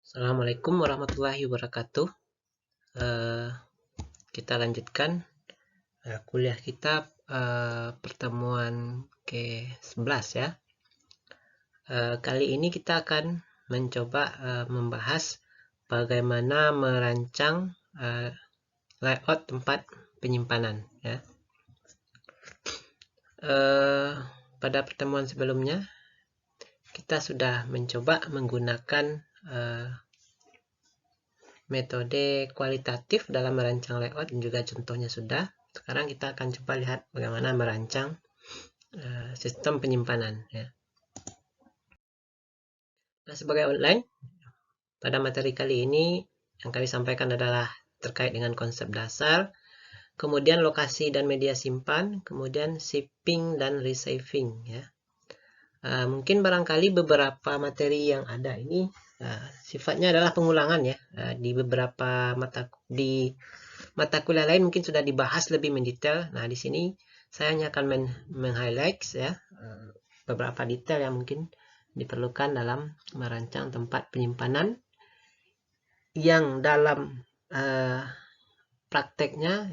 Assalamualaikum warahmatullahi wabarakatuh. Kita lanjutkan kuliah kita pertemuan ke-11 ya. Kali ini kita akan mencoba membahas bagaimana merancang layout tempat penyimpanan ya. Pada pertemuan sebelumnya kita sudah mencoba menggunakan metode kualitatif dalam merancang layout dan juga contohnya sudah. Sekarang kita akan coba lihat bagaimana merancang sistem penyimpanan ya. Nah, sebagai outline pada materi kali ini yang kami sampaikan adalah terkait dengan konsep dasar, kemudian lokasi dan media simpan, kemudian shipping dan receiving ya. Mungkin barangkali beberapa materi yang ada ini sifatnya adalah pengulangan ya. Di beberapa mata kuliah lain mungkin sudah dibahas lebih mendetail. Nah, di sini saya hanya akan meng-highlight ya beberapa detail yang mungkin diperlukan dalam merancang tempat penyimpanan yang dalam prakteknya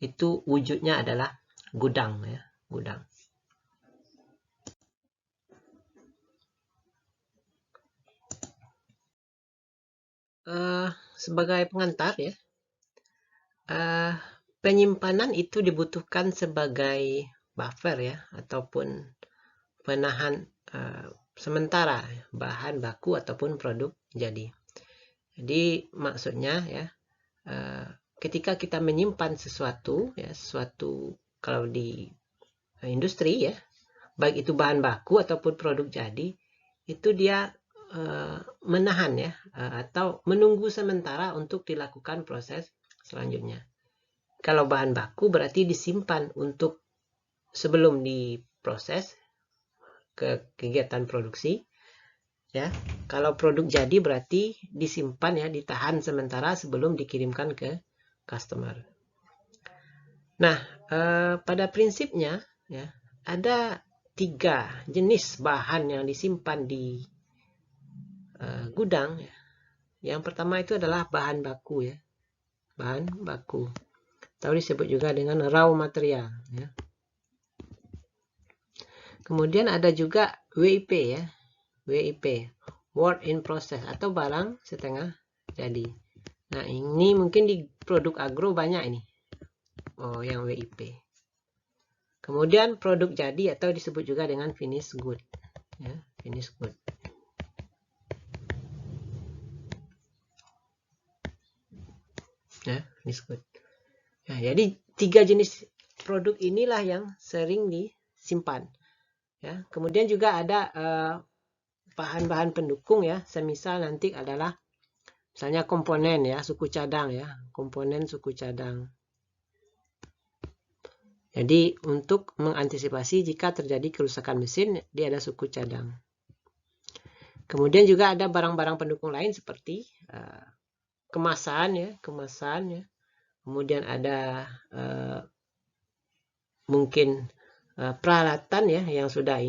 itu wujudnya adalah gudang ya, gudang. Sebagai pengantar ya, penyimpanan itu dibutuhkan sebagai buffer ya, ataupun penahan sementara bahan baku ataupun produk jadi. Jadi maksudnya ya, ketika kita menyimpan sesuatu ya, kalau di industri ya, baik itu bahan baku ataupun produk jadi, itu dia menahan ya, atau menunggu sementara untuk dilakukan proses selanjutnya. Kalau bahan baku berarti disimpan untuk sebelum diproses ke kegiatan produksi ya. Kalau produk jadi berarti disimpan ya, ditahan sementara sebelum dikirimkan ke customer. Nah, pada prinsipnya ya, ada 3 jenis bahan yang disimpan di gudang ya. Yang pertama itu adalah bahan baku ya, bahan baku atau disebut juga dengan raw material ya. Kemudian ada juga WIP ya, WIP, work in process atau barang setengah jadi. Nah, ini mungkin di produk agro banyak ini. Oh, yang WIP. Kemudian produk jadi atau disebut juga dengan finished good ya, finished good. Ya, finished good. Nah, jadi 3 jenis produk inilah yang sering disimpan ya. Kemudian juga ada bahan-bahan pendukung ya, semisal nanti adalah misalnya komponen ya, suku cadang ya, komponen suku cadang. Jadi untuk mengantisipasi jika terjadi kerusakan mesin, dia ada suku cadang. Kemudian juga ada barang-barang pendukung lain seperti kemasan ya. Kemudian ada mungkin peralatan ya yang sudah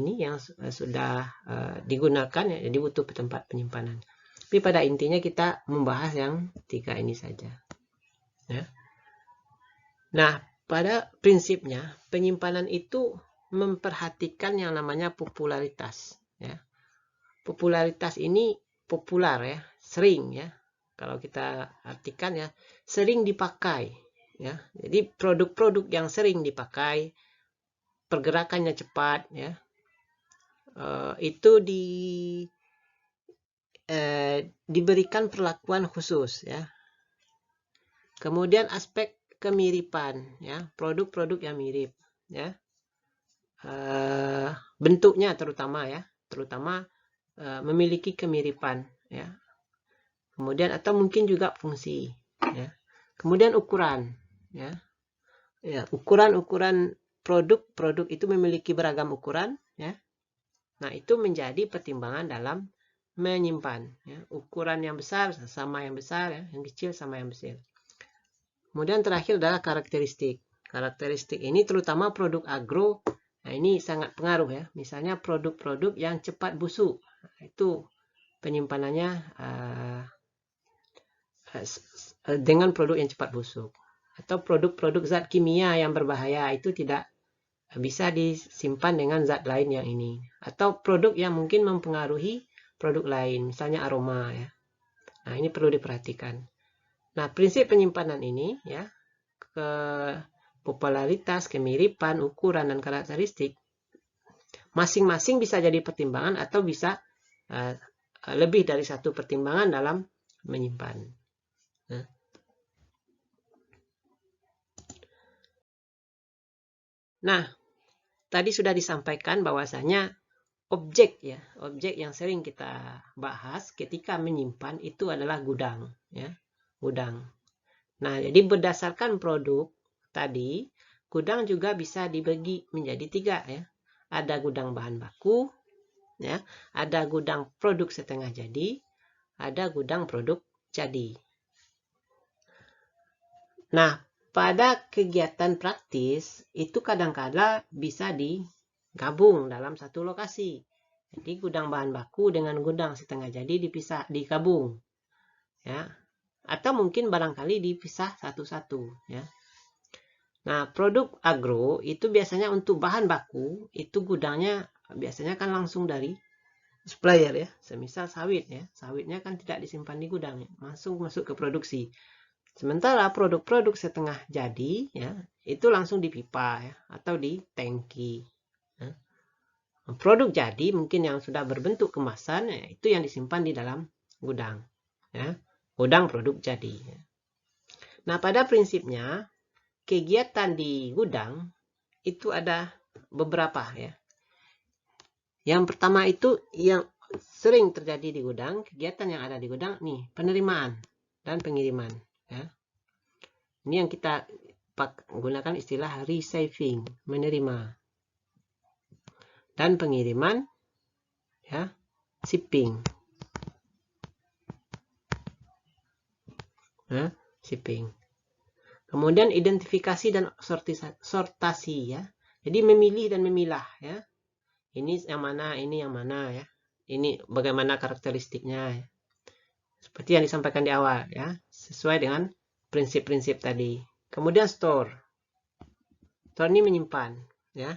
digunakan ya, jadi butuh tempat penyimpanan. Tapi pada intinya kita membahas yang 3 ini saja ya. Nah, pada prinsipnya penyimpanan itu memperhatikan yang namanya popularitas ya. Popularitas ini populer ya, sering ya. Kalau kita artikan ya, sering dipakai ya. Jadi produk-produk yang sering dipakai, pergerakannya cepat ya, itu diberikan perlakuan khusus ya. Kemudian aspek kemiripan ya, produk-produk yang mirip ya, bentuknya terutama memiliki kemiripan ya. Kemudian atau mungkin juga fungsi ya. Kemudian ukuran ya, ukuran produk itu memiliki beragam ukuran ya. Nah, itu menjadi pertimbangan dalam menyimpan ya. Ukuran yang besar sama yang besar ya, yang kecil sama yang besar. Kemudian terakhir adalah karakteristik. Karakteristik ini terutama produk agro. Nah, ini sangat pengaruh ya. Misalnya produk-produk yang cepat busuk. Nah, itu penyimpanannya dengan produk yang cepat busuk. Atau produk-produk zat kimia yang berbahaya itu tidak bisa disimpan dengan zat lain yang ini. Atau produk yang mungkin mempengaruhi produk lain, misalnya aroma ya. Nah, ini perlu diperhatikan. Nah, prinsip penyimpanan ini ya, ke popularitas, kemiripan, ukuran dan karakteristik masing-masing bisa jadi pertimbangan atau bisa lebih dari satu pertimbangan dalam menyimpan. Nah, tadi sudah disampaikan bahwasanya objek ya, objek yang sering kita bahas ketika menyimpan itu adalah gudang ya, gudang. Nah, jadi berdasarkan produk tadi, gudang juga bisa dibagi menjadi 3 ya. Ada gudang bahan baku ya, ada gudang produk setengah jadi, ada gudang produk jadi. Nah, pada kegiatan praktis itu kadang-kala bisa digabung dalam satu lokasi. Jadi gudang bahan baku dengan gudang setengah jadi dipisah, digabung. Ya. Atau mungkin barangkali dipisah satu-satu ya. Nah, produk agro itu biasanya untuk bahan baku itu gudangnya biasanya kan langsung dari supplier ya. Semisal sawit ya. Sawitnya kan tidak disimpan di gudang ya, langsung masuk ke produksi. Sementara produk-produk setengah jadi ya, itu langsung dipipa ya, atau di tangki. Ya. Produk jadi mungkin yang sudah berbentuk kemasan ya, itu yang disimpan di dalam gudang. Ya. Gudang produk jadi. Ya. Nah, pada prinsipnya kegiatan di gudang itu ada beberapa ya. Yang pertama itu yang sering terjadi di gudang, kegiatan yang ada di gudang nih, penerimaan dan pengiriman ya. Ini yang kita gunakan istilah receiving, menerima. Dan pengiriman ya, shipping. Ya, shipping. Kemudian identifikasi dan sortasi ya. Jadi memilih dan memilah ya. Ini yang mana, ini yang mana ya. Ini bagaimana karakteristiknya ya. Seperti yang disampaikan di awal ya, sesuai dengan prinsip-prinsip tadi. Kemudian store. Store ini menyimpan ya.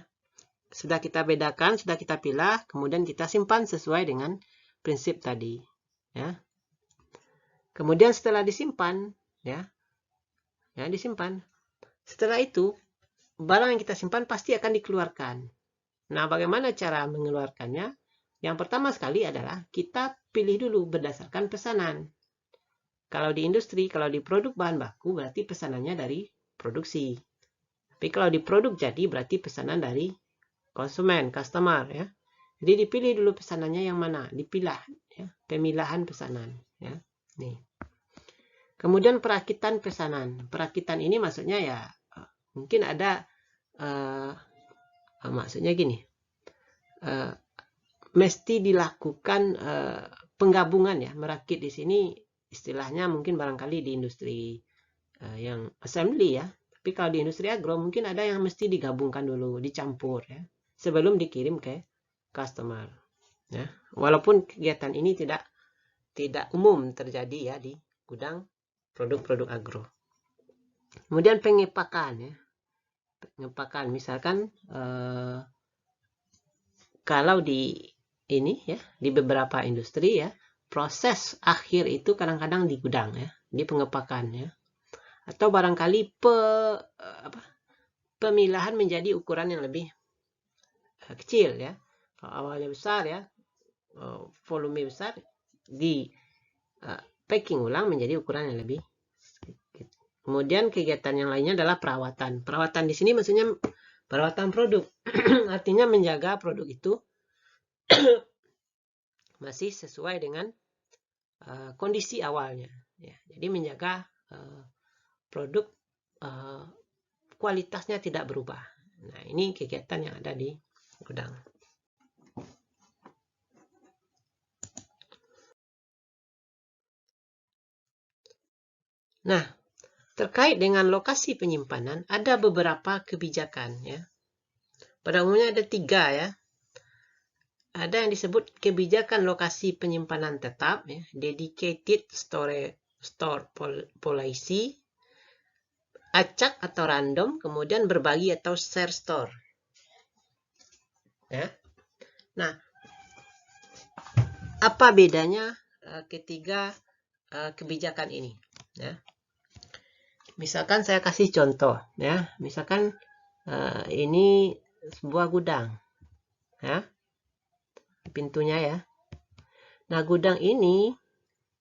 Sudah kita bedakan, sudah kita pilih, kemudian kita simpan sesuai dengan prinsip tadi ya. Kemudian setelah disimpan ya, disimpan. Setelah itu barang yang kita simpan pasti akan dikeluarkan. Nah, bagaimana cara mengeluarkannya? Yang pertama sekali adalah kita pilih dulu berdasarkan pesanan. Kalau di industri, kalau di produk bahan baku berarti pesanannya dari produksi. Tapi kalau di produk jadi berarti pesanan dari konsumen, customer ya. Jadi dipilih dulu pesanannya yang mana, dipilah ya, pemilahan pesanan ya. Nih. Kemudian perakitan pesanan. Perakitan ini maksudnya ya mungkin ada maksudnya gini. Mesti dilakukan penggabungan ya, merakit di sini istilahnya mungkin barangkali di industri yang assembly ya. Tapi kalau di industri agro mungkin ada yang mesti digabungkan dulu, dicampur ya, sebelum dikirim ke customer. Ya. Walaupun kegiatan ini tidak umum terjadi ya di gudang produk-produk agro. Kemudian pengepakan ya. Pengepakan misalkan kalau di ini ya, di beberapa industri ya, proses akhir itu kadang-kadang di gudang ya, di pengepakan ya. Atau barangkali pemilahan menjadi ukuran yang lebih kecil ya. Kalau awalnya besar ya, volume besar, di packing ulang menjadi ukuran yang lebih sedikit. Kemudian kegiatan yang lainnya adalah perawatan. Perawatan di sini maksudnya perawatan produk. Artinya menjaga produk itu masih sesuai dengan kondisi awalnya. Ya. Jadi menjaga produk kualitasnya tidak berubah. Nah, ini kegiatan yang ada di gudang. Nah, terkait dengan lokasi penyimpanan, ada beberapa kebijakan ya. Pada umumnya ada 3 ya. ada yang disebut kebijakan lokasi penyimpanan tetap, ya, dedicated store policy, acak atau random, kemudian berbagi atau share store. Ya. Nah, apa bedanya ketiga kebijakan ini? Ya. Misalkan saya kasih contoh, ya. Misalkan ini sebuah gudang, ya, pintunya ya. Nah, gudang ini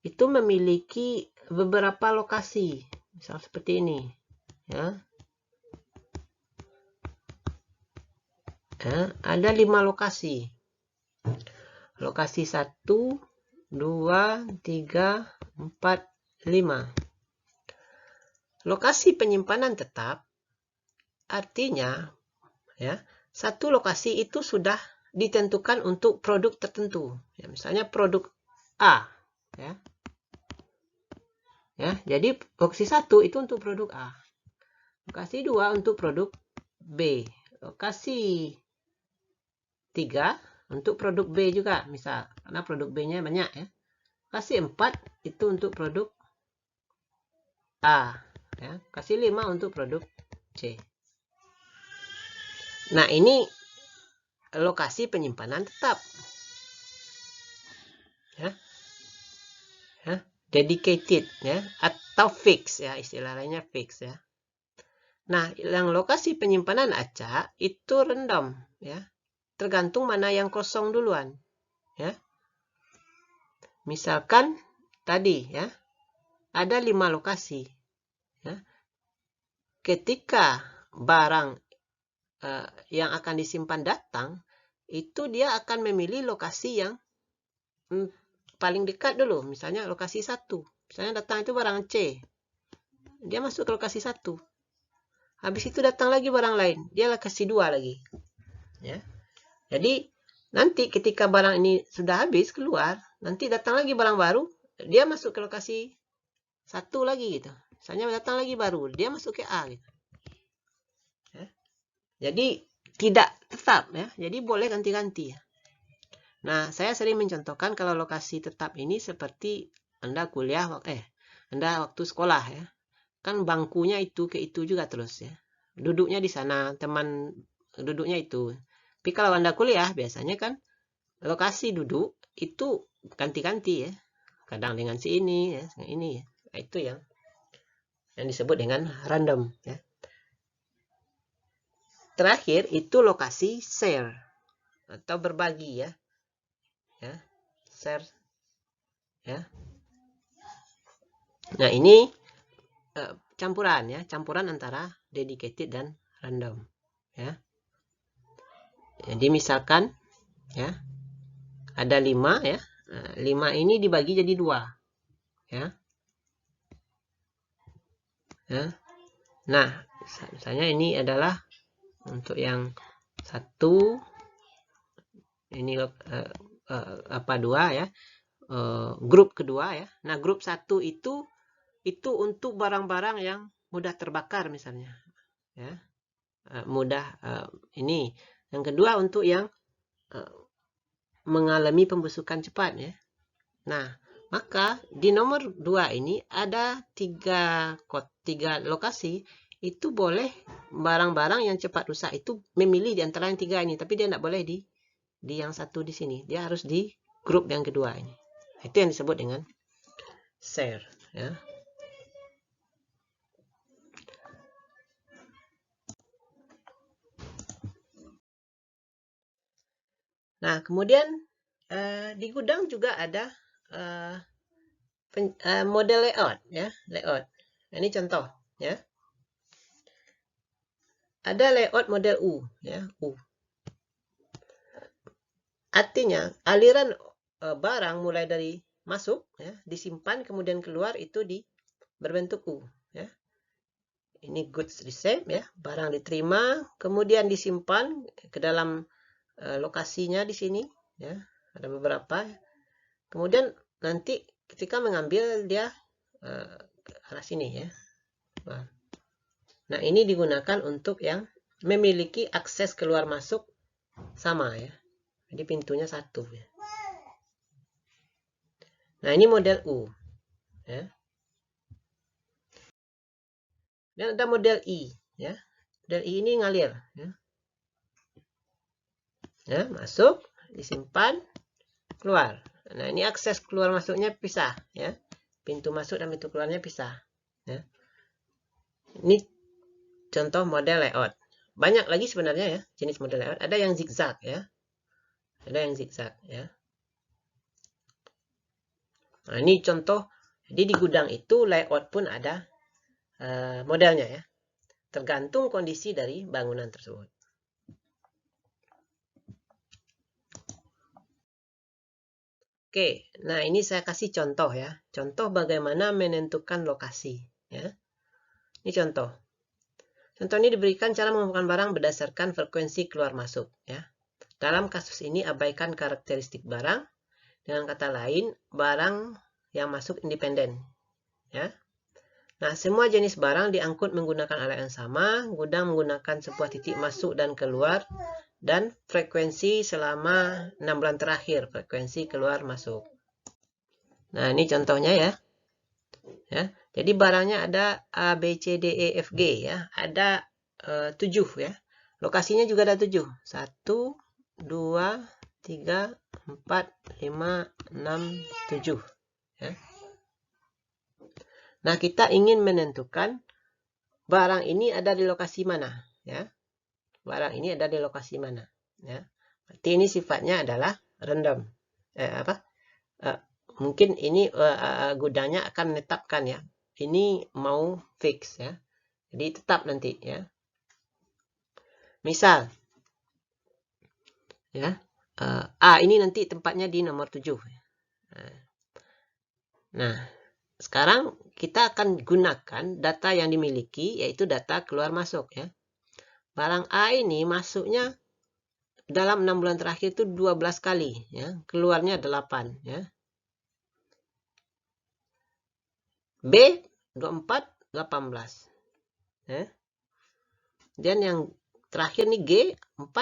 itu memiliki beberapa lokasi, misal seperti ini, ya. Ada 5 lokasi. Lokasi 1, 2, 3, 4, 5. Lokasi penyimpanan tetap artinya, ya, satu lokasi itu sudah ditentukan untuk produk tertentu. Ya, misalnya produk A, ya. Ya, jadi lokasi 1 itu untuk produk A. Lokasi 2 untuk produk B. Lokasi 3 untuk produk B juga, misal, karena produk B-nya banyak, ya. Kasih 4 itu untuk produk A, ya. Kasih 5 untuk produk C. Nah, ini lokasi penyimpanan tetap, ya. Ya, dedicated, ya, atau fix, ya, istilahnya fix, ya. Nah, yang lokasi penyimpanan acak itu random, ya. Tergantung mana yang kosong duluan, ya. Misalkan tadi, ya, ada 5 lokasi, ya. Ketika barang yang akan disimpan datang, itu dia akan memilih lokasi yang paling dekat dulu. Misalnya lokasi 1. Misalnya datang itu barang C. Dia masuk ke lokasi 1. Habis itu datang lagi barang lain. Dia lokasi 2 lagi. Ya. Jadi, nanti ketika barang ini sudah habis keluar, nanti datang lagi barang baru, dia masuk ke lokasi 1 lagi gitu. Misalnya datang lagi baru, dia masuk ke A gitu. Ya. Jadi tidak tetap, ya. Jadi boleh ganti-ganti, ya. Nah, saya sering mencontohkan kalau lokasi tetap ini seperti Anda kuliah, Anda waktu sekolah, ya. Kan bangkunya itu ke itu juga terus, ya. Duduknya di sana, teman duduknya itu. Tapi kalau Anda kuliah, biasanya kan lokasi duduk itu ganti-ganti, ya. Kadang dengan si ini, ya, ini, ya. Nah, itu yang disebut dengan random, ya. Terakhir itu lokasi share atau berbagi, ya. Ya, share, ya. Nah, ini campuran, ya, campuran antara dedicated dan random, ya. Jadi misalkan, ya, ada 5, ya. 5 ini dibagi jadi 2, ya. Ya. Nah, misalnya ini adalah untuk yang 1, ini 2, ya. Grup kedua, ya. Nah, grup 1 itu untuk barang-barang yang mudah terbakar misalnya, ya. Ini yang kedua untuk yang mengalami pembusukan cepat, ya. Nah, maka di nomor 2 ini ada 3 lokasi. Itu boleh barang-barang yang cepat rusak itu memilih di antara yang 3 ini, tapi dia tidak boleh di yang 1 di sini. Dia harus di grup yang kedua ini. Itu yang disebut dengan share, ya. Nah, kemudian di gudang juga ada model layout, ya, layout. Nah, ini contoh, ya. Ada layout model U, ya, U. Artinya aliran barang mulai dari masuk, ya, disimpan kemudian keluar itu berbentuk U, ya. Ini goods received, ya, barang diterima kemudian disimpan ke dalam lokasinya di sini, ya. Ada beberapa. Kemudian nanti ketika mengambil dia ke arah sini, ya. Nah, ini digunakan untuk yang memiliki akses keluar masuk sama, ya. Jadi pintunya 1 ya. Nah, ini model U ya. Dan ada model I ya. Model I ini ngalir ya. Ya, masuk, disimpan, keluar. Nah, ini akses keluar masuknya pisah ya. Pintu masuk dan pintu keluarnya pisah ya. Ini contoh model layout. Banyak lagi sebenarnya ya jenis model layout. Ada yang zigzag ya. Ada yang zigzag ya. Nah, ini contoh. Jadi di gudang itu layout pun ada modelnya ya. Tergantung kondisi dari bangunan tersebut. Oke, nah ini saya kasih contoh ya. Contoh bagaimana menentukan lokasi ya. Ini contoh. Contoh ini diberikan cara mengumpulkan barang berdasarkan frekuensi keluar masuk ya. Dalam kasus ini abaikan karakteristik barang. Dengan kata lain, barang yang masuk independen ya. Nah, semua jenis barang diangkut menggunakan alat yang sama. Gudang menggunakan sebuah titik masuk dan keluar dan frekuensi selama 6 bulan terakhir, frekuensi keluar masuk. Nah, ini contohnya ya. Jadi barangnya ada A, B, C, D, E, F, G ya. Ada 7 ya. Lokasinya juga ada 7. 1, 2, 3, 4, 5, 6, 7 ya. Nah, kita ingin menentukan barang ini ada di lokasi mana ya. Barang ini ada di lokasi mana ya. Berarti ini sifatnya adalah random. Mungkin ini gudangnya akan menetapkan ya. Ini mau fix ya. Jadi tetap nanti ya. Misal ya. Ini nanti tempatnya di nomor 7. Nah, sekarang kita akan gunakan data yang dimiliki, yaitu data keluar masuk ya. Barang A ini masuknya dalam 6 bulan terakhir itu 12 kali ya, keluarnya 8 ya. B 24 18 ya. Dan yang terakhir nih G 4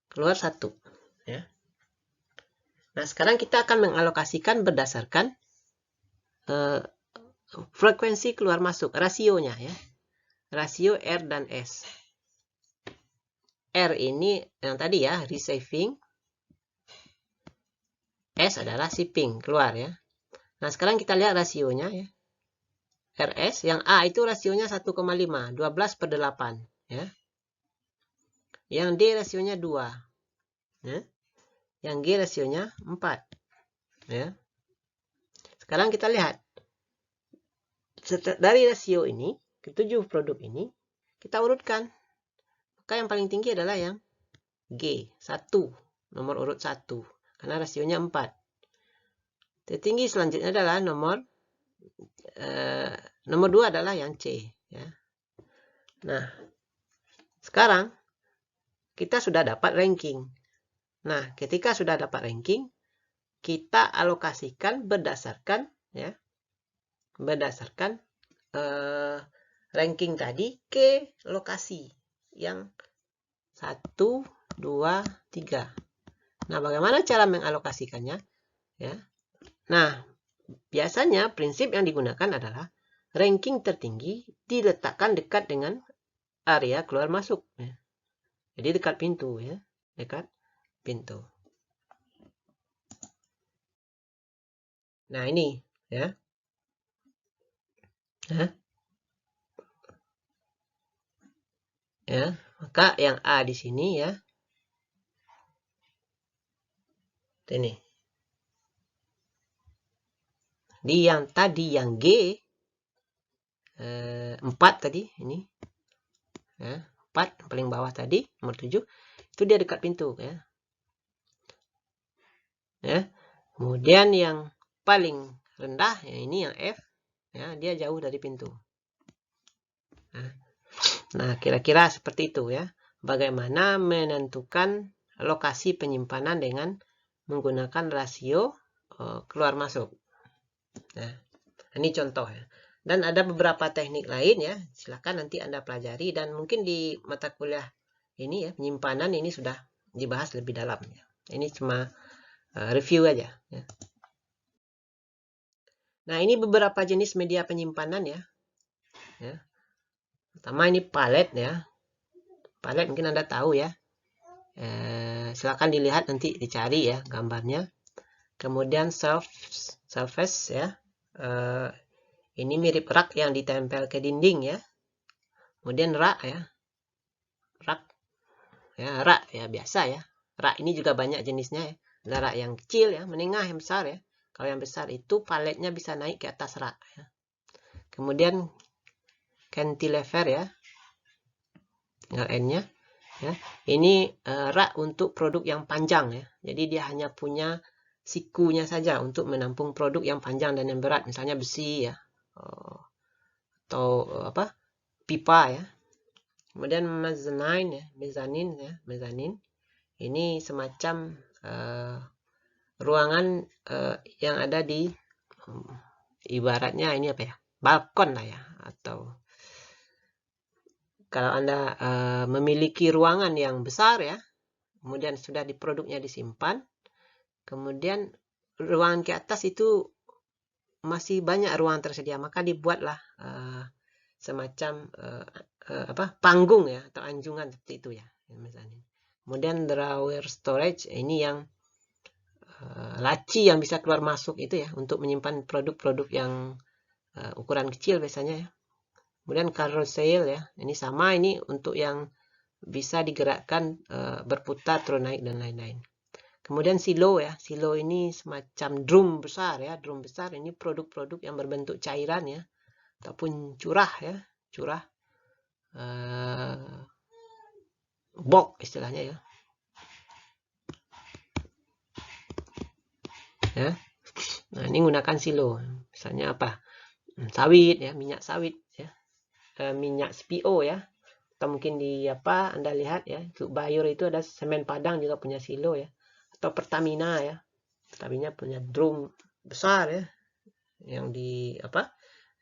keluar 1 ya. Nah, sekarang kita akan mengalokasikan berdasarkan frekuensi keluar masuk, rasionya ya. Rasio R dan S. R ini yang tadi ya, receiving. S adalah shipping, keluar ya. Nah, sekarang kita lihat rasionya ya. RS, yang A itu rasionya 1,5, 12 per 8 ya. Yang D rasionya 2 ya. Yang G rasionya 4 ya. Sekarang kita lihat dari rasio ini ke 7 produk ini kita urutkan. Maka yang paling tinggi adalah yang G, 1, nomor urut 1 karena rasionya 4. Tertinggi selanjutnya adalah nomor 2 adalah yang C ya. Nah, sekarang kita sudah dapat ranking. Nah, ketika sudah dapat ranking, kita alokasikan berdasarkan ya, berdasarkan ranking tadi ke lokasi yang 1, 2, 3. Nah, bagaimana cara mengalokasikannya ya? Nah, biasanya prinsip yang digunakan adalah ranking tertinggi diletakkan dekat dengan area keluar masuk ya. Jadi dekat pintu ya, dekat pintu. Nah, ini ya. Ya, maka yang A di sini ya. Ini. Di yang tadi yang G 4 tadi ini. Ya, 4 paling bawah tadi, nomor 7 itu dia dekat pintu ya. Ya. Kemudian yang paling rendah ya ini yang F ya, dia jauh dari pintu. Nah, kira-kira seperti itu ya. Bagaimana menentukan lokasi penyimpanan dengan menggunakan rasio keluar masuk. Nah, ini contoh ya. Dan ada beberapa teknik lain ya. Silakan nanti Anda pelajari dan mungkin di mata kuliah ini ya, penyimpanan ini sudah dibahas lebih dalam ya. Ini cuma review aja ya. Nah, ini beberapa jenis media penyimpanan ya. Pertama ini palet ya. Palet mungkin Anda tahu ya. Silakan dilihat, nanti dicari ya gambarnya. Kemudian surface ya. Ini mirip rak yang ditempel ke dinding ya. Kemudian rak ya. Rak ya, rak ya biasa ya. Rak ini juga banyak jenisnya ya. Ada rak yang kecil ya, menengah, yang besar ya. Kalau yang besar itu paletnya bisa naik ke atas rak ya. Kemudian cantilever ya. Tinggal N-nya ya. Ini rak untuk produk yang panjang ya. Jadi dia hanya punya sikunya saja untuk menampung produk yang panjang dan yang berat, misalnya besi ya. Atau apa? Pipa ya. Kemudian mezzanine ya, mezzanine. Ini semacam ruangan yang ada di ibaratnya ini apa ya? Balkon lah ya, atau kalau Anda memiliki ruangan yang besar ya, kemudian sudah di produknya disimpan, kemudian ruangan ke atas itu masih banyak ruang tersedia, maka dibuatlah semacam panggung ya, atau anjungan seperti itu ya. Kemudian drawer storage, ini yang laci yang bisa keluar masuk itu ya, untuk menyimpan produk-produk yang ukuran kecil biasanya ya. Kemudian carousel ya, ini sama, ini untuk yang bisa digerakkan berputar, turun naik dan lain-lain. Kemudian silo ya, silo ini semacam drum besar ya, drum besar ini produk-produk yang berbentuk cairan ya, ataupun curah ya, curah box istilahnya ya. Ya. Nah, ini menggunakan silo. Misalnya apa? Sawit ya, minyak sawit ya. Minyak CPO ya. Atau mungkin di apa Anda lihat ya, Bayur itu ada semen Padang juga punya silo ya. Atau Pertamina ya. Pertamina punya drum besar ya. Yang di apa?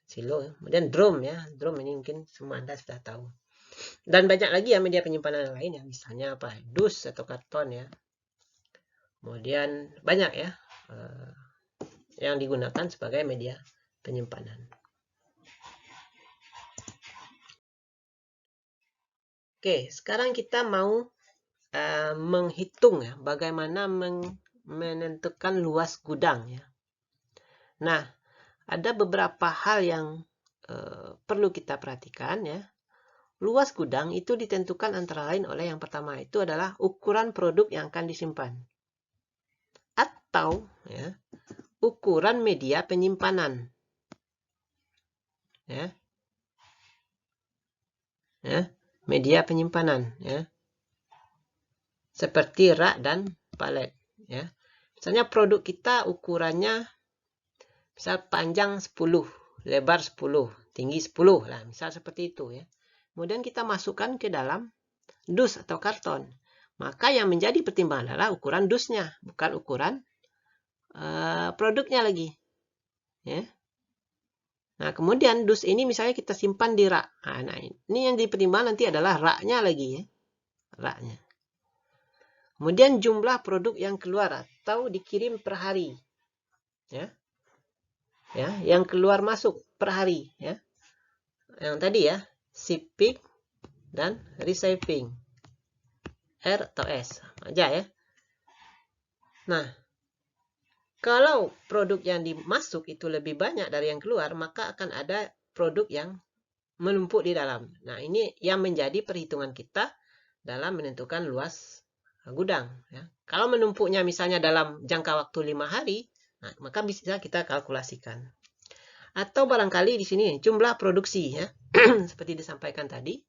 Silo. Kemudian drum ya. Drum ini mungkin semua Anda sudah tahu. Dan banyak lagi ya media penyimpanan lain ya. Misalnya apa? Dus atau karton ya. Kemudian banyak ya yang digunakan sebagai media penyimpanan. Oke, sekarang kita mau menghitung ya, bagaimana menentukan luas gudang ya. Nah, ada beberapa hal yang perlu kita perhatikan ya. Luas gudang itu ditentukan antara lain oleh yang pertama itu adalah ukuran produk yang akan disimpan. Atau ya, ukuran media penyimpanan. Ya. Ya, media penyimpanan ya. Seperti rak dan palet ya. Misalnya produk kita ukurannya misal panjang 10, lebar 10, tinggi 10 lah, misal seperti itu ya. Kemudian kita masukkan ke dalam dus atau karton. Maka yang menjadi pertimbangan adalah ukuran dusnya, bukan ukuran produknya lagi. Ya. Nah, kemudian dus ini misalnya kita simpan di rak. Nah, ini yang dipertimbangkan nanti adalah raknya lagi ya. Raknya. Kemudian jumlah produk yang keluar atau dikirim per hari. Ya. Ya, yang keluar masuk per hari ya. Yang tadi ya, shipping dan receiving. R atau S aja ya. Nah, kalau produk yang dimasuk itu lebih banyak dari yang keluar, maka akan ada produk yang menumpuk di dalam. Nah, ini yang menjadi perhitungan kita dalam menentukan luas gudang. Ya. Kalau menumpuknya misalnya dalam jangka waktu 5 hari, nah, maka bisa kita kalkulasikan. Atau barangkali di sini jumlah produksi ya, seperti disampaikan tadi,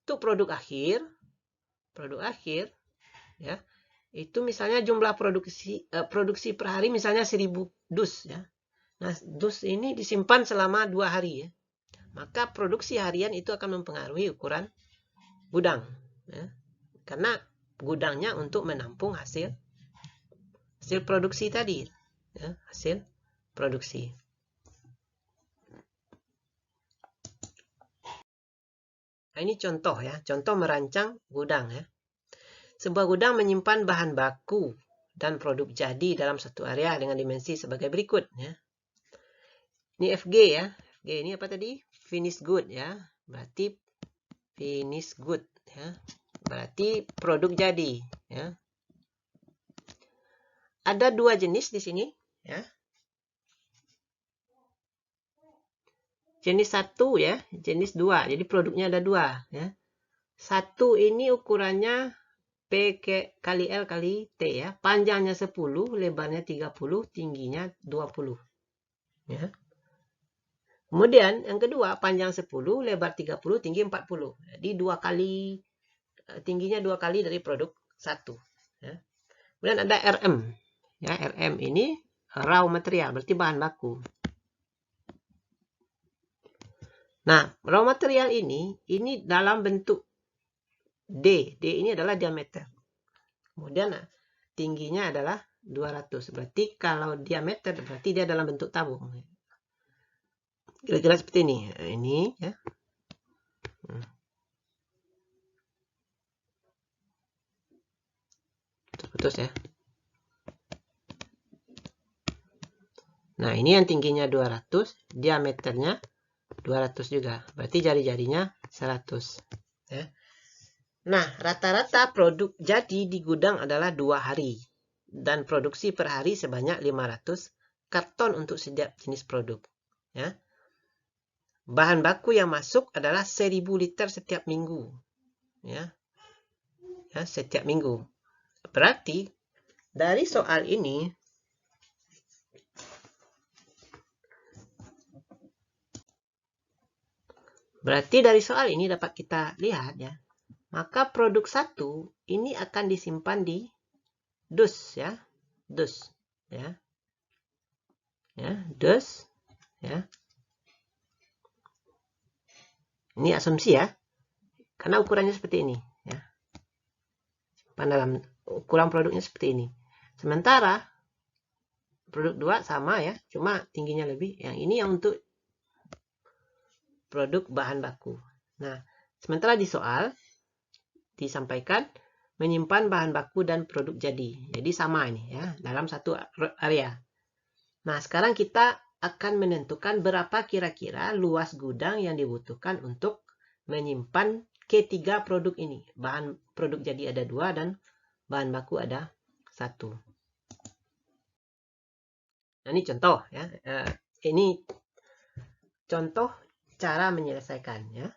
untuk produk akhir ya, itu misalnya jumlah produksi per hari misalnya 1000 dus ya. Nah, dus ini disimpan selama 2 hari ya. Maka produksi harian itu akan mempengaruhi ukuran gudang ya. Karena gudangnya untuk menampung hasil produksi tadi ya, hasil produksi. Nah, ini contoh ya, contoh merancang gudang ya. Sebuah gudang menyimpan bahan baku dan produk jadi dalam satu area dengan dimensi sebagai berikut. Ya. Ini FG ya. FG ini apa tadi? Finished good ya. Berarti finished good ya. Berarti produk jadi ya. Ada dua jenis di sini ya. Jenis 1 ya, jenis 2. Jadi produknya ada 2 ya. 1 ini ukurannya P kali L kali T ya. Panjangnya 10, lebarnya 30, tingginya 20. Ya. Kemudian yang kedua panjang 10, lebar 30, tinggi 40. Jadi 2 kali tingginya 2 kali dari produk 1 ya. Kemudian ada RM. Ya, RM ini raw material, berarti bahan baku. Nah, raw material ini dalam bentuk D. D ini adalah diameter. Kemudian tingginya adalah 200. Berarti kalau diameter berarti dia dalam bentuk tabung. Kira-kira seperti ini. Nah, ini ya. Putus ya. Nah, ini yang tingginya 200, diameternya 200 juga. Berarti jari-jarinya 100. Ya. Nah, rata-rata produk jadi di gudang adalah 2 hari. Dan produksi per hari sebanyak 500 karton untuk setiap jenis produk. Ya. Bahan baku yang masuk adalah 1000 liter setiap minggu. Ya. Ya, setiap minggu. Berarti dari soal ini dapat kita lihat ya. Maka produk 1 ini akan disimpan di dus ya. Dus ya. Ya, dus ya. Ini asumsi ya. Karena ukurannya seperti ini ya. Dalam ukuran produknya seperti ini. Sementara produk 2 sama ya, cuma tingginya lebih. Yang ini yang untuk produk bahan baku. Nah, sementara di soal disampaikan menyimpan bahan baku dan produk jadi. Jadi sama ini ya, dalam satu area. Nah, sekarang kita akan menentukan berapa kira-kira luas gudang yang dibutuhkan untuk menyimpan ketiga produk ini. Bahan produk jadi ada 2 dan bahan baku ada 1. Nah, ini contoh ya. Ini contoh cara menyelesaikan ya.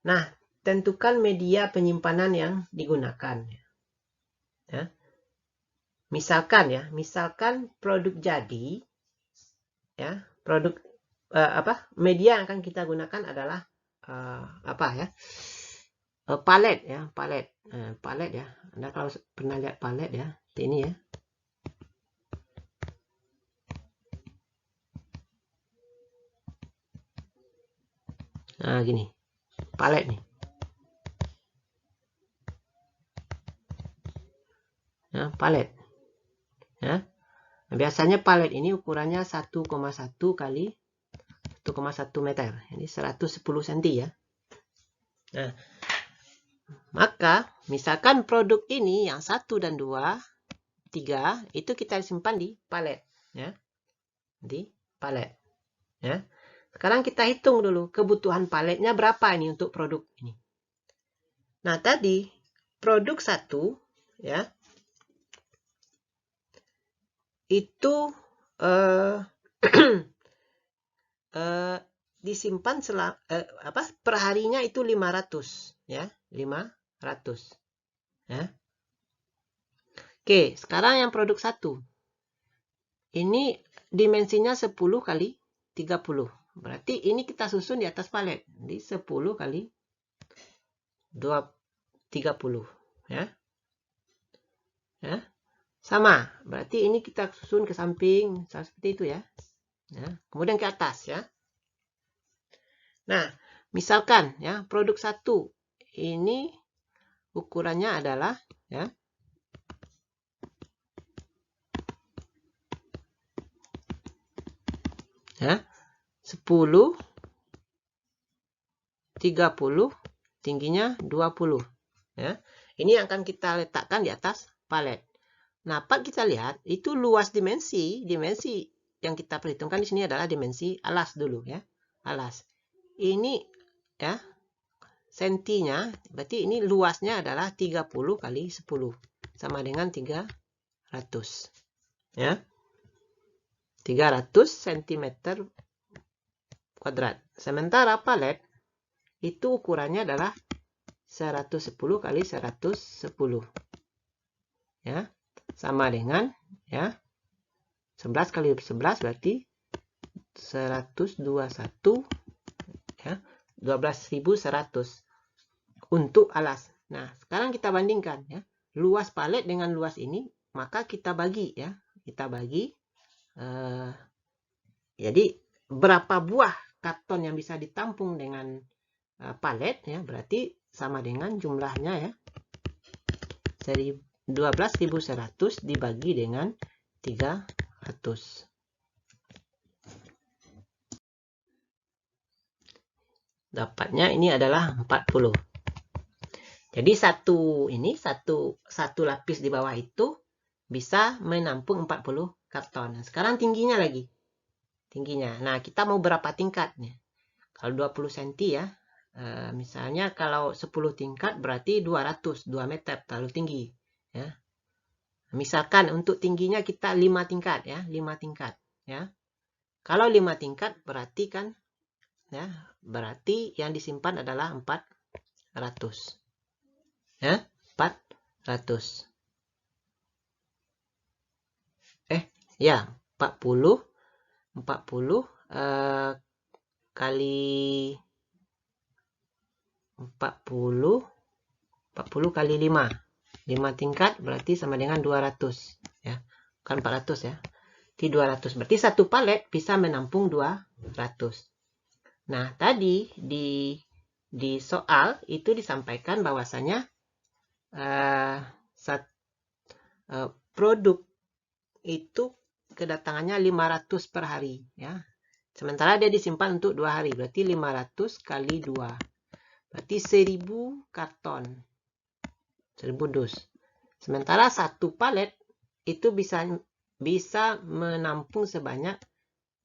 Nah, tentukan media penyimpanan yang digunakan. Ya. Misalkan produk jadi, ya, produk media yang akan kita gunakan adalah palet ya, palet ya. Anda kalau pernah lihat palet ya, ini ya. Nah, gini, palet nih. Ya, palet. Ya. Nah, biasanya palet ini ukurannya 1,1 kali 1,1 meter. Ini 110 cm ya. Nah, maka misalkan produk ini yang 1 dan 2, 3 itu kita simpan di palet ya. Di palet. Ya. Sekarang kita hitung dulu kebutuhan paletnya berapa ini untuk produk ini. Nah, tadi produk 1 ya. Itu disimpan perharinya itu 500 ya, 500 ya. Oke, sekarang yang produk 1 ini dimensinya 10 kali 30. Berarti ini kita susun di atas palet. Jadi 10 kali 30 ya. Ya. Sama. Berarti ini kita susun ke samping seperti itu ya. Ya. Kemudian ke atas ya. Nah, misalkan ya produk 1 ini ukurannya adalah ya 10, 30, tingginya 20 ya. Ini yang akan kita letakkan di atas palet. Nah, kita lihat itu luas dimensi yang kita perhitungkan di sini adalah dimensi alas dulu ya. Alas. Ini ya sentinya, berarti ini luasnya adalah 30 kali 10 sama dengan 300 ya. 300 cm kuadrat. Sementara palet itu ukurannya adalah 110 kali 110 ya, sama dengan ya 11 kali 11 berarti 121 ya, 12.100 untuk alas. Nah, sekarang kita bandingkan ya, luas palet dengan luas ini, maka kita bagi ya, jadi berapa buah karton yang bisa ditampung dengan palet ya, berarti sama dengan jumlahnya ya, 12.100 dibagi dengan 300. Dapatnya ini adalah 40. Jadi satu lapis di bawah itu bisa menampung 40 karton. Nah, sekarang tingginya lagi. Nah, kita mau berapa tingkatnya? Kalau 20 cm ya. Misalnya kalau 10 tingkat berarti 200, 2 meter terlalu tinggi ya. Misalkan untuk tingginya kita 5 tingkat ya, 5 tingkat ya. Kalau 5 tingkat berarti kan ya, berarti yang disimpan adalah 400 ya, 400 ya 40 kali 40 kali 5 tingkat berarti sama dengan 200 ya, bukan 400 ya, di 200 berarti satu palet bisa menampung 200. Nah, tadi di soal itu disampaikan bahwasanya produk itu kedatangannya 500 per hari ya. Sementara dia disimpan untuk 2 hari, berarti 500 kali 2. Berarti 1000 karton. 1000 dus. Sementara satu palet itu bisa menampung sebanyak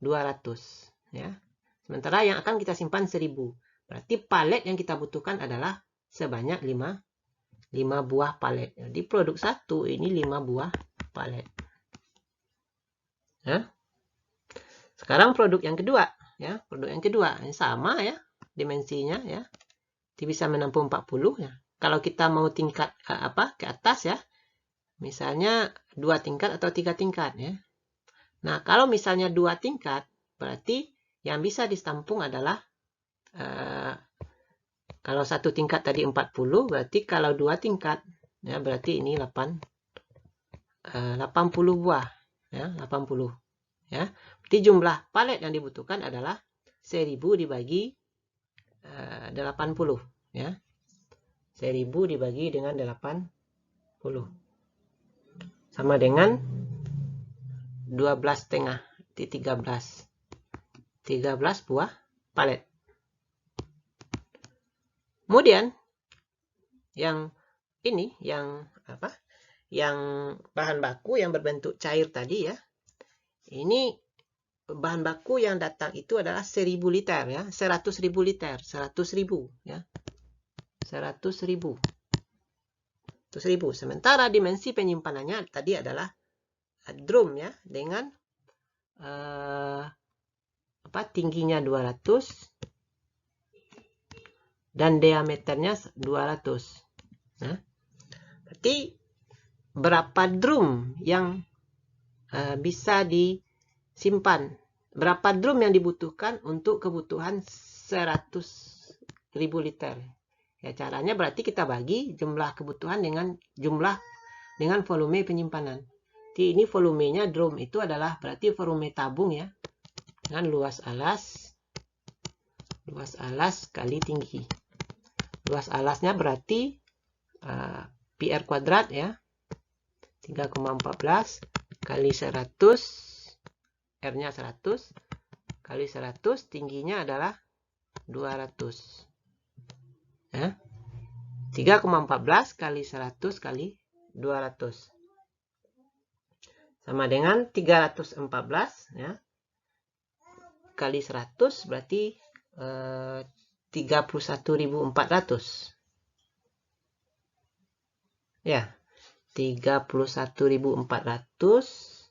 200 ya. Sementara yang akan kita simpan 1000. Berarti palet yang kita butuhkan adalah sebanyak 5 buah palet. Jadi produk 1 ini 5 buah palet. Ya. Sekarang produk yang kedua ya, ini sama ya dimensinya ya. Dia bisa menampung 40 ya. Kalau kita mau tingkat ke atas ya, misalnya 2 tingkat atau 3 tingkat ya. Nah, kalau misalnya 2 tingkat berarti yang bisa ditampung adalah kalau 1 tingkat tadi 40, berarti kalau 2 tingkat ya berarti ini 80 buah ya, 80 ya. Berarti jumlah palet yang dibutuhkan adalah 1000 dibagi 80 ya. 1000 dibagi dengan 80 sama dengan 12,5 di 13 buah palet. Kemudian yang ini yang bahan baku yang berbentuk cair tadi ya. Ini bahan baku yang datang itu adalah 1000 liter ya, 100.000 liter, 100.000 ya. 100.000. Sementara dimensi penyimpanannya tadi adalah drum ya, dengan tingginya 200 dan diameternya 200. Nah, berarti berapa drum yang bisa disimpan? Berapa drum yang dibutuhkan untuk kebutuhan 100.000 liter? Ya, caranya berarti kita bagi jumlah kebutuhan dengan volume penyimpanan. Jadi ini volumenya drum itu adalah berarti volume tabung ya, dengan luas alas kali tinggi. Luas alasnya berarti pi r kuadrat ya, 3,14 kali 100, R-nya 100 kali 100, tingginya adalah 200 ya. 3,14 kali 100 kali 200 sama dengan 314 ya, kali 100 berarti 31.400 ya, 31.400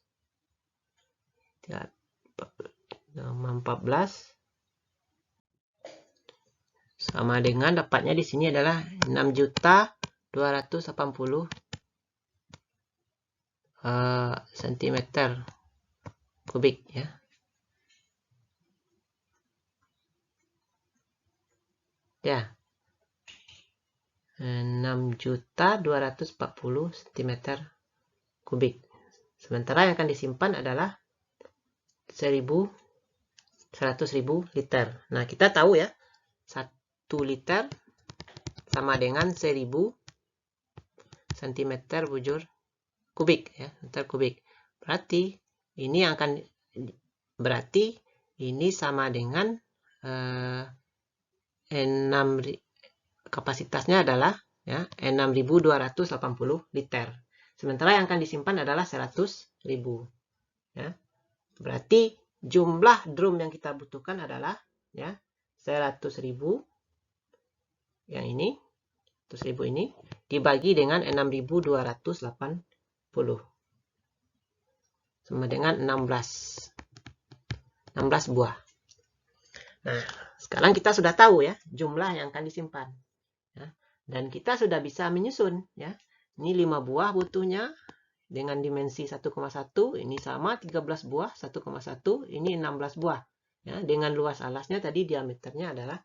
14 sama dengan dapatnya di sini adalah 6.280 cm kubik ya. Ya. 6.240 cm kubik. Sementara yang akan disimpan adalah 100.000 liter. Nah, kita tahu ya, 1 liter sama dengan 1000 cm bujur kubik ya, meter kubik. Berarti ini sama dengan 6, kapasitasnya adalah ya 6.280 liter. Sementara yang akan disimpan adalah 100.000 ya. Berarti jumlah drum yang kita butuhkan adalah ya 100.000 yang ini, 100.000 ini dibagi dengan 6.280 sama dengan 16 buah. Nah, sekarang kita sudah tahu ya jumlah yang akan disimpan ya. Dan kita sudah bisa menyusun ya. Ini 5 buah butuhnya dengan dimensi 1,1, ini sama 13 buah 1,1, ini 16 buah ya. Dengan luas alasnya tadi diameternya adalah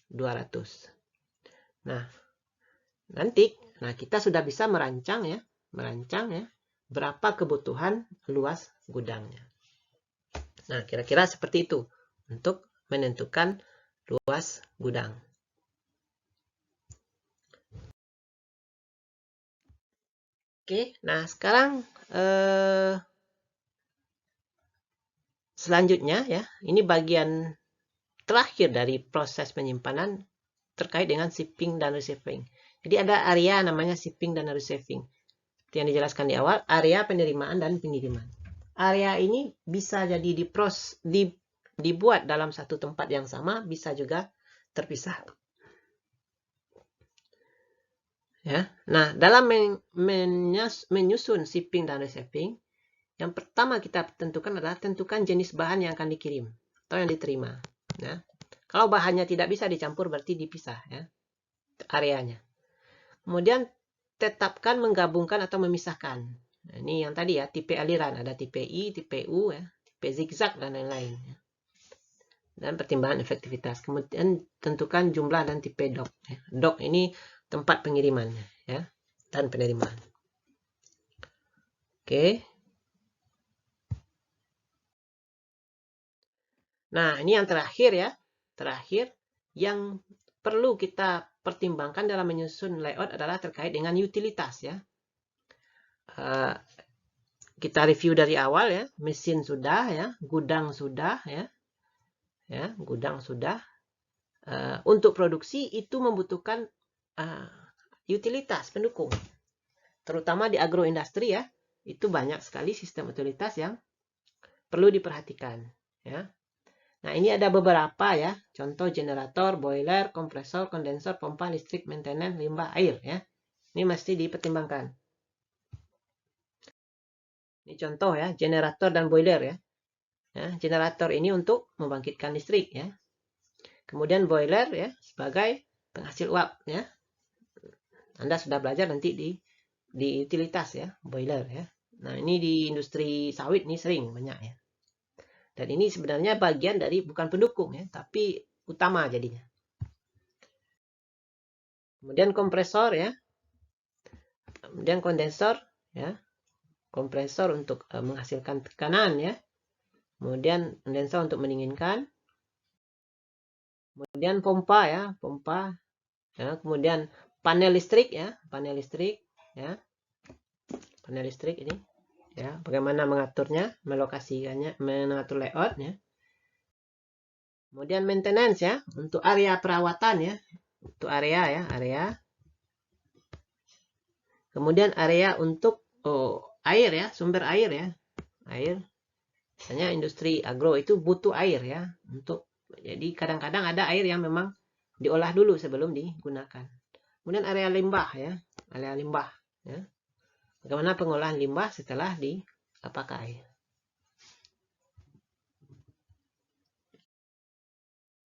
200. Nah, kita sudah bisa merancang ya berapa kebutuhan luas gudangnya. Nah, kira-kira seperti itu untuk menentukan luas gudang. Oke, nah sekarang selanjutnya ya, ini bagian terakhir dari proses penyimpanan terkait dengan shipping dan receiving. Jadi ada area namanya shipping dan receiving. Seperti yang dijelaskan di awal, area penerimaan dan pengiriman. Area ini bisa jadi dibuat dalam satu tempat yang sama, bisa juga terpisah. Ya. Nah, dalam menyusun shipping dan receiving, yang pertama kita tentukan adalah tentukan jenis bahan yang akan dikirim atau yang diterima. Ya. Kalau bahannya tidak bisa dicampur berarti dipisah ya areanya. Kemudian tetapkan menggabungkan atau memisahkan. Nah, ini yang tadi ya, tipe aliran, ada tipe I, tipe U ya, tipe zigzag dan lain-lain ya. Dan pertimbangan efektivitas. Kemudian tentukan jumlah dan tipe dock ya. Dock ini tempat pengirimannya ya dan penerimaan. Oke. Nah, ini yang terakhir ya. Terakhir yang perlu kita pertimbangkan dalam menyusun layout adalah terkait dengan utilitas ya. Kita review dari awal ya, mesin sudah ya, gudang sudah ya. Ya, gudang sudah. Untuk produksi itu membutuhkan utilitas pendukung. Terutama di agroindustri ya, itu banyak sekali sistem utilitas yang perlu diperhatikan ya. Nah, ini ada beberapa ya, contoh generator, boiler, kompresor, kondensor, pompa listrik, maintenance, limbah air ya. Ini mesti dipertimbangkan. Ini contoh ya, generator dan boiler ya. Ya, generator ini untuk membangkitkan listrik ya. Kemudian boiler ya sebagai penghasil uap ya. Anda sudah belajar nanti di utilitas ya, boiler ya. Nah, ini di industri sawit ini sering banyak ya. Dan ini sebenarnya bagian dari bukan pendukung ya, tapi utama jadinya. Kemudian kompresor ya. Kemudian kondensor ya. Kompresor untuk menghasilkan tekanan ya. Kemudian kondensor untuk mendinginkan. Kemudian pompa ya, pompa. Ya, kemudian panel listrik ya, panel listrik ya. Panel listrik ini ya, bagaimana mengaturnya, melokasikannya, mengatur layoutnya. Kemudian maintenance ya, untuk area perawatan ya. untuk area ya, area. Kemudian area untuk air ya, sumber air ya, air. Misalnya industri agro itu butuh air ya untuk. Jadi kadang-kadang ada air yang memang diolah dulu sebelum digunakan. Kemudian area limbah ya, area limbah ya. Bagaimana pengolahan limbah setelah dipakai.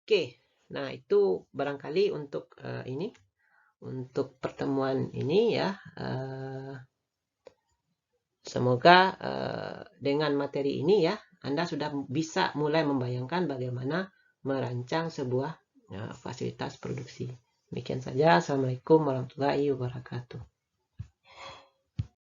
Oke, nah itu barangkali untuk ini, untuk pertemuan ini ya. Semoga dengan materi ini ya, Anda sudah bisa mulai membayangkan bagaimana merancang sebuah fasilitas produksi. Demikian saja. Assalamualaikum warahmatullahi wabarakatuh.